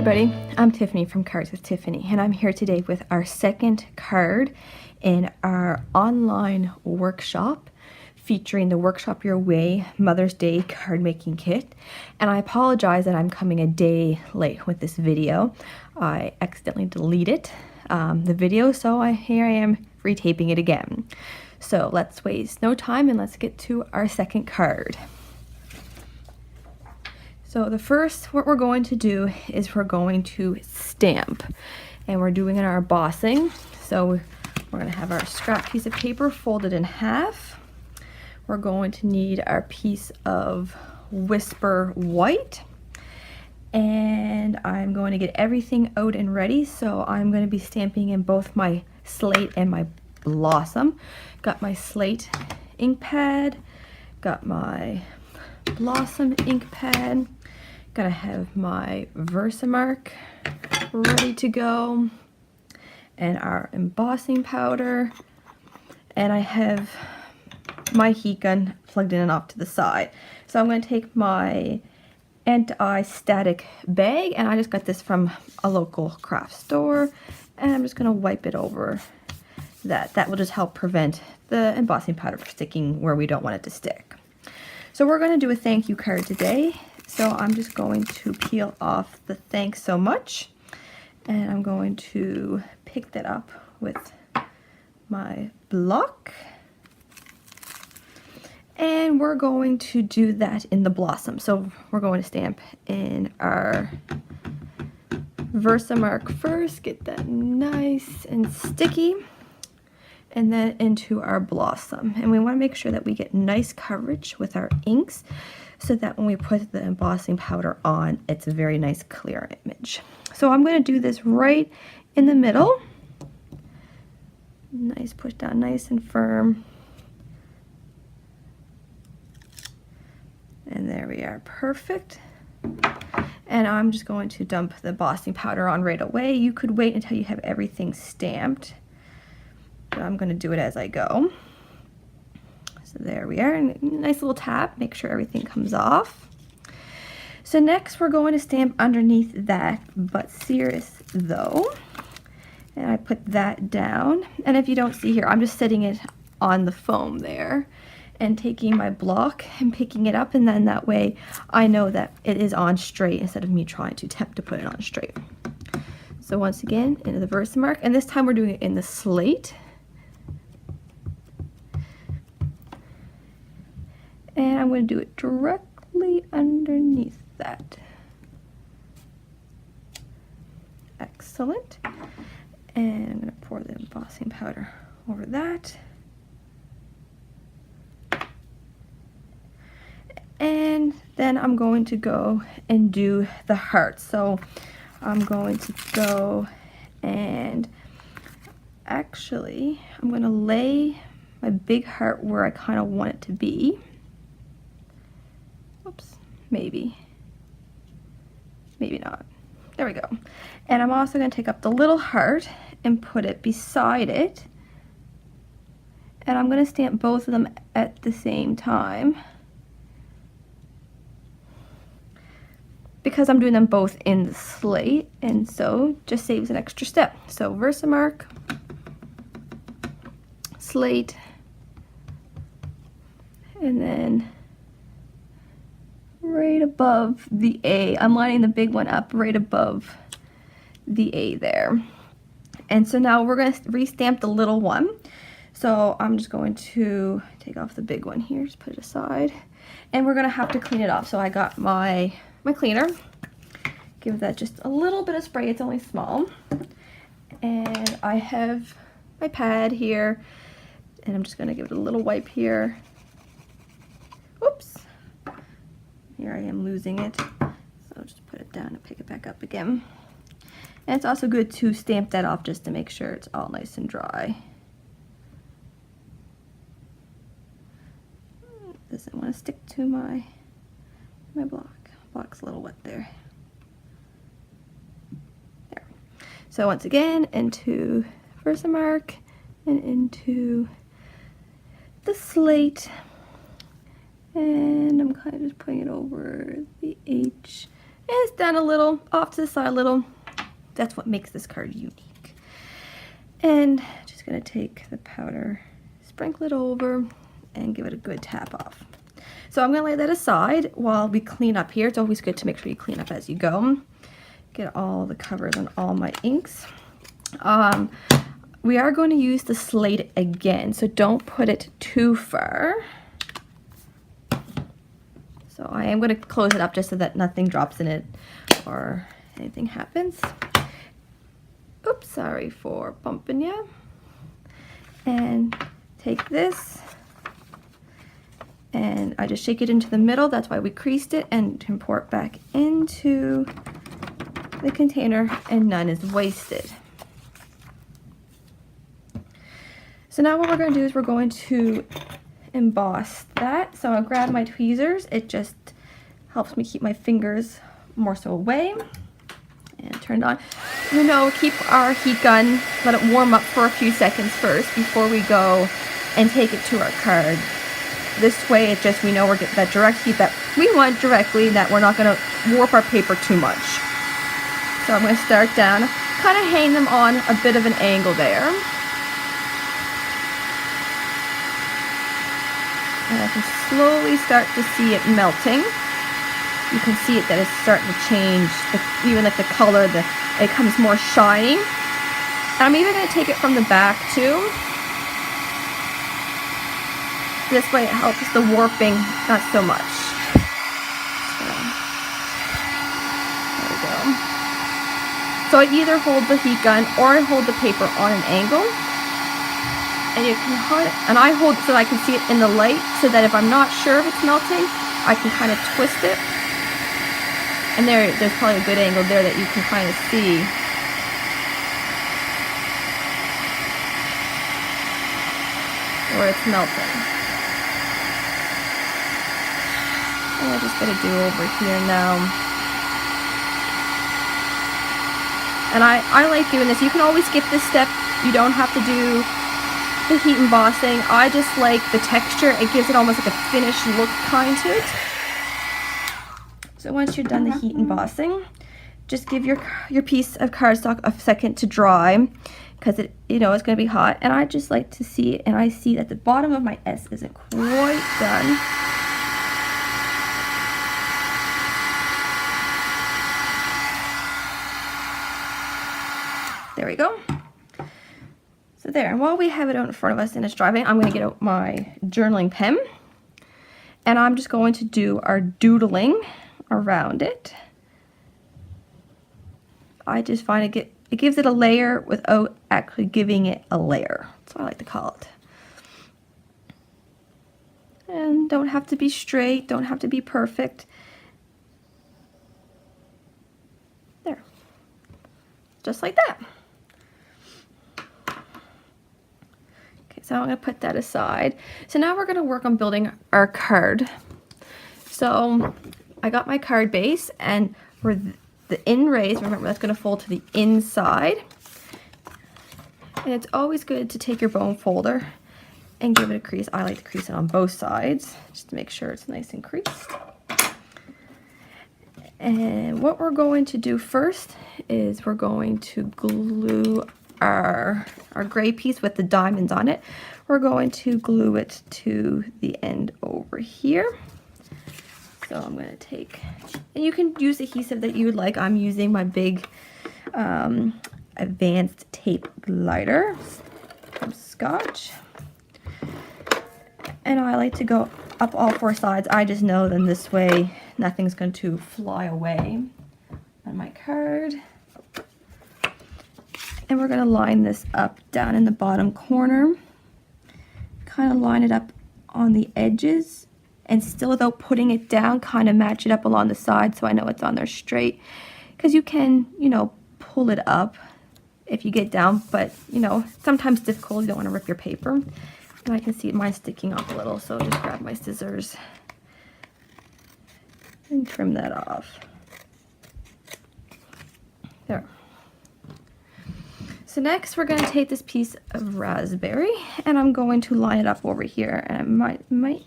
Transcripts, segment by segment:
everybody, I'm Tiffany from Cards with Tiffany, and I'm here today with our second card in our online workshop featuring the Workshop Your Way Mother's Day card making kit. And I apologize that I'm coming a day late with this video. I accidentally deleted the video, so here I am retaping it again. So let's waste no time and let's get to our second card. So the first, what we're going to do is we're going to stamp, and we're doing our embossing. So we're going to have our scrap piece of paper folded in half. We're going to need our piece of Whisper White, and I'm going to get everything out and ready. So I'm going to be stamping in both my slate and my blossom. Got my slate ink pad, got my blossom ink pad. Gotta have my Versamark ready to go, and our embossing powder, and I have my heat gun plugged in and off to the side. So I'm going to take my anti-static bag, and I just got this from a local craft store, and I'm just going to wipe it over that. That will just help prevent the embossing powder from sticking where we don't want it to stick. So we're going to do a thank you card today. So I'm just going to peel off the thanks so much, and I'm going to pick that up with my block, and we're going to do that in the blossom. So we're going to stamp in our Versamark first, get that nice and sticky, and then into our blossom. And we want to make sure that we get nice coverage with our inks, so that when we put the embossing powder on, it's a very nice clear image. So I'm going to do this right in the middle. Nice push down, nice and firm. And there we are, perfect. And I'm just going to dump the embossing powder on right away. You could wait until you have everything stamped, but I'm going to do it as I go. So there we are, nice little tap, make sure everything comes off. So next we're going to stamp underneath that, but serious though. And I put that down, and if you don't see here, I'm just setting it on the foam there and taking my block and picking it up, and then that way I know that it is on straight instead of me trying to attempt to put it on straight. So once again, into the Versamark, and this time we're doing it in the slate. And I'm going to do it directly underneath that. Excellent. And I'm going to pour the embossing powder over that. And then I'm going to go and do the heart. So I'm going to go and actually I'm going to lay my big heart where I kind of want it to be. Oops, maybe not. There we go. And I'm also going to take up the little heart and put it beside it. And I'm going to stamp both of them at the same time, because I'm doing them both in the slate, and so just saves an extra step. So Versamark, slate, and then right above the A. I'm lining the big one up right above the A there. And so now we're going to restamp the little one. So I'm just going to take off the big one here, just put it aside. And we're going to have to clean it off. So I got my cleaner. Give that just a little bit of spray. It's only small. And I have my pad here. And I'm just going to give it a little wipe here. Oops. Here I am losing it, so just put it down and pick it back up again. And it's also good to stamp that off just to make sure it's all nice and dry. Doesn't want to stick to my block. Block's a little wet there. There. So once again, into Versamark and into the slate. And I'm kind of just putting it over the H And it's down a little, off to the side a little. That's what makes this card unique. And just gonna take the powder, sprinkle it over, and give it a good tap off. So I'm gonna lay that aside while we clean up here. It's always good to make sure you clean up as you go. Get all the covers on all my inks. We are going to use the slate again, so don't put it too far. So I am going to close it up just so that nothing drops in it or anything happens. Oops, sorry for bumping you. And take this, and I just shake it into the middle. That's why we creased it, and pour it back into the container, and none is wasted. So now what we're going to do is we're going to emboss that. So I'll grab my tweezers. It just helps me keep my fingers more so away. And turn it on. You know, keep our heat gun, let it warm up for a few seconds first before we go and take it to our card. This way it just, we know we're getting that direct heat that we want directly, that we're not going to warp our paper too much. So I'm going to start down, kind of hang them on a bit of an angle there. And I can slowly start to see it melting. You can see it that it's starting to change, even like the color, it comes more shiny. And I'm even going to take it from the back too. This way it helps the warping, not so much. So, there we go. So I either hold the heat gun or I hold the paper on an angle. And you can hold it, and I hold so I can see it in the light, so that if I'm not sure if it's melting, I can kind of twist it. And there's probably a good angle there that you can kind of see. Where it's melting. And I just gotta do over here now. And I like doing this. You can always skip this step. You don't have to do the heat embossing. I just like the texture. It gives it almost like a finished look kind to it. So once you're done the heat embossing, just give your piece of cardstock a second to dry, because it, you know, it's going to be hot. And I just like to see it, and I see that the bottom of my S isn't quite done. There we go. So there, and while we have it out in front of us and it's drying, I'm going to get out my journaling pen, and I'm just going to do our doodling around it. I just find it gives it a layer without actually giving it a layer. That's what I like to call it. And don't have to be straight, don't have to be perfect. There. Just like that. So I'm going to put that aside. So now we're going to work on building our card. So I got my card base, and for the in raise, remember that's going to fold to the inside. And it's always good to take your bone folder and give it a crease. I like to crease it on both sides just to make sure it's nice and creased. And what we're going to do first is we're going to glue our gray piece with the diamonds on it. We're going to glue it to the end over here. So I'm going to take, and you can use adhesive that you would like. I'm using my big advanced tape glider from Scotch. And I like to go up all four sides. I just know then this way nothing's going to fly away on my card. And we're going to line this up down in the bottom corner. Kind of line it up on the edges, and still without putting it down, kind of match it up along the side so I know it's on there straight. Because you can, you know, pull it up if you get down, but, you know, sometimes it's difficult. You don't want to rip your paper. And I can see mine sticking up a little, so just grab my scissors and trim that off. There. So next we're going to take this piece of raspberry, and I'm going to line it up over here, and I might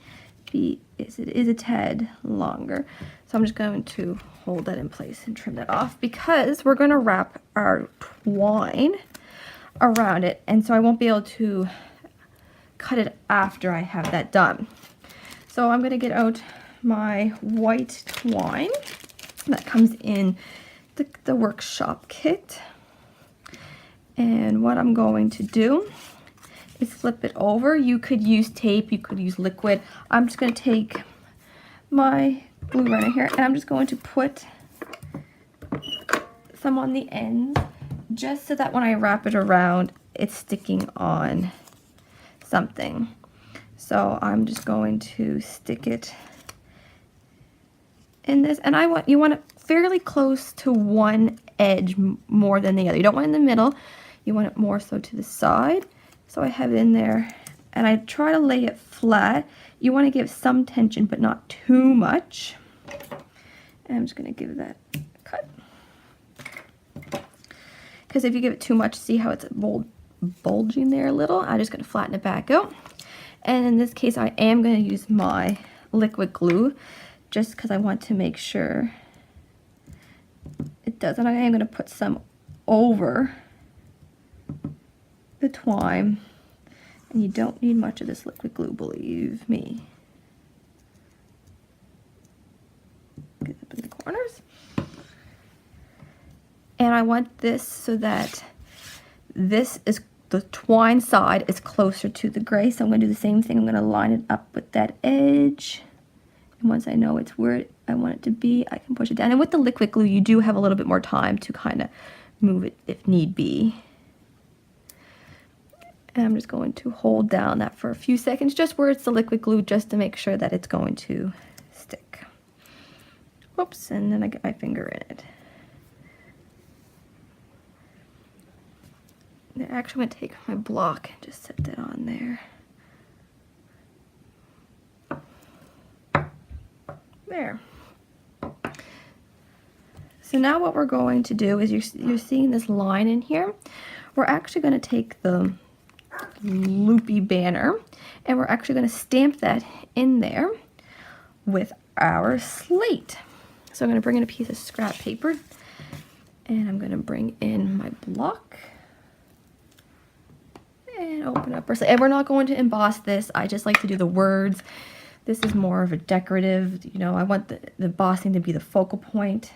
it is a tad longer. So I'm just going to hold that in place and trim that off because we're going to wrap our twine around it, and so I won't be able to cut it after I have that done. So I'm going to get out my white twine that comes in the workshop kit, and what I'm going to do is flip it over. You could use tape, you could use liquid. I'm just going to take my glue runner here and I'm just going to put some on the ends just so that when I wrap it around it's sticking on something. So I'm just going to stick it in this, and you want it fairly close to one edge more than the other. You don't want it in the middle, you want it more so to the side. So I have it in there and I try to lay it flat. You want to give some tension but not too much. And I'm just going to give that a cut. Because if you give it too much, see how it's bulging there a little? I'm just going to flatten it back out. And in this case, I am going to use my liquid glue just because I want to make sure it does. And I am going to put some over the twine. And you don't need much of this liquid glue, believe me. Get up in the corners. And I want this so that this is the twine side is closer to the gray. So I'm going to do the same thing. I'm going to line it up with that edge. And once I know it's where I want it to be, I can push it down. And with the liquid glue, you do have a little bit more time to kind of move it if need be. And I'm just going to hold down that for a few seconds, just where it's the liquid glue, just to make sure that it's going to stick. Whoops, and then I get my finger in it. I'm actually going to take my block and just set that on there. There. So now what we're going to do is you're seeing this line in here. We're actually going to take the loopy banner and we're actually going to stamp that in there with our slate. So I'm going to bring in a piece of scrap paper and I'm going to bring in my block and open up our slate. And we're not going to emboss this. I just like to do the words. This is more of a decorative, you know, I want the embossing to be the focal point.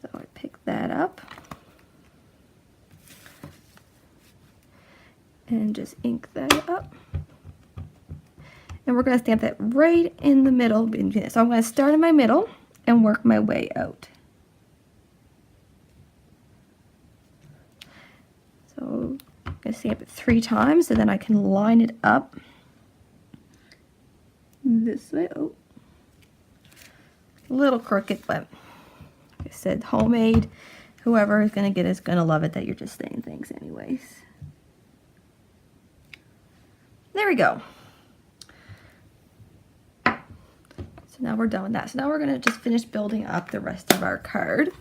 So I pick that up and just ink that up. And we're going to stamp that right in the middle. So I'm going to start in my middle and work my way out. So I'm going to stamp it 3 times so then I can line it up this way. Oh, a little crooked, but like I said, homemade. Whoever is going to get it is going to love it that you're just saying things anyways. There we go. So now we're done with that. So now we're going to just finish building up the rest of our card.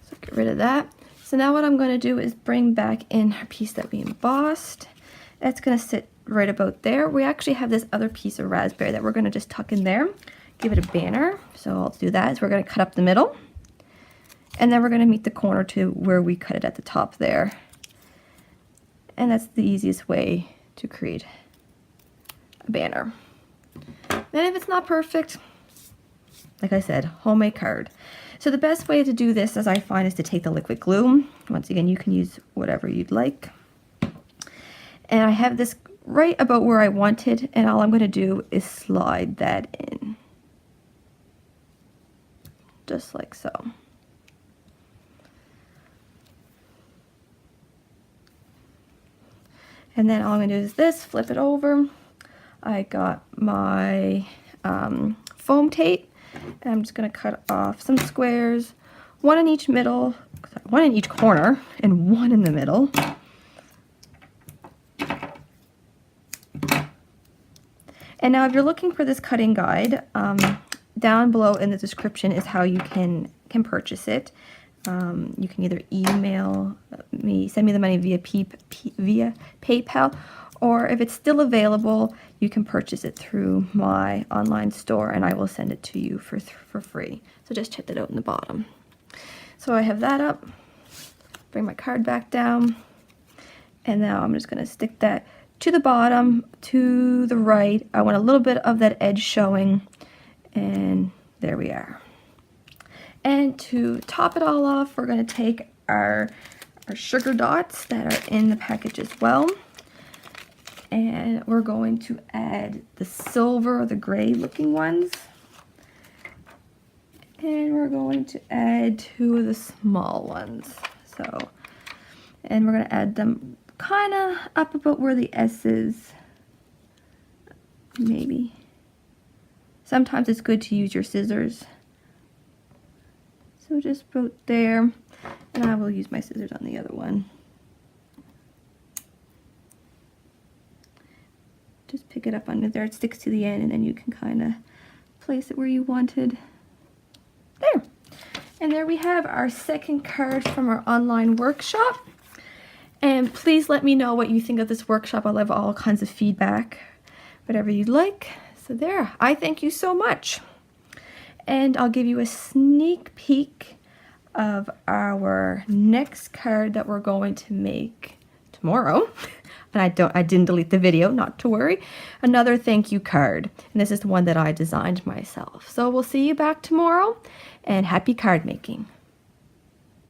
So get rid of that. So now what I'm going to do is bring back in our piece that we embossed. That's going to sit right about there. We actually have this other piece of raspberry that we're going to just tuck in there. Give it a banner. So I'll do that. So we're going to cut up the middle. And then we're going to meet the corner to where we cut it at the top there. And that's the easiest way to create a banner. Then if it's not perfect, like I said, homemade card. So the best way to do this, as I find, is to take the liquid glue. Once again, you can use whatever you'd like. And I have this right about where I want it, and all I'm going to do is slide that in. Just like so. And then all I'm going to do is this, flip it over. I got my foam tape, and I'm just going to cut off some squares, one in each middle, one in each corner, and one in the middle. And now if you're looking for this cutting guide, down below in the description is how you can purchase it. You can either email me, send me the money via PayPal, or if it's still available, you can purchase it through my online store and I will send it to you for free. So just check that out in the bottom. So I have that up, bring my card back down, and now I'm just going to stick that to the bottom, to the right. I want a little bit of that edge showing, and there we are. And to top it all off, we're going to take our sugar dots that are in the package as well. And we're going to add the silver, the gray looking ones. And we're going to add 2 of the small ones. And we're going to add them kind of up about where the S is. Maybe. Sometimes it's good to use your scissors. So just about there. And I will use my scissors on the other one. Just pick it up under there. It sticks to the end, and then you can kind of place it where you wanted. There. And there we have our second card from our online workshop. And please let me know what you think of this workshop. I love all kinds of feedback, whatever you'd like. So there, I thank you so much. And I'll give you a sneak peek of our next card that we're going to make tomorrow. And I didn't delete the video, not to worry. Another thank you card. And this is the one that I designed myself. So we'll see you back tomorrow, and happy card making.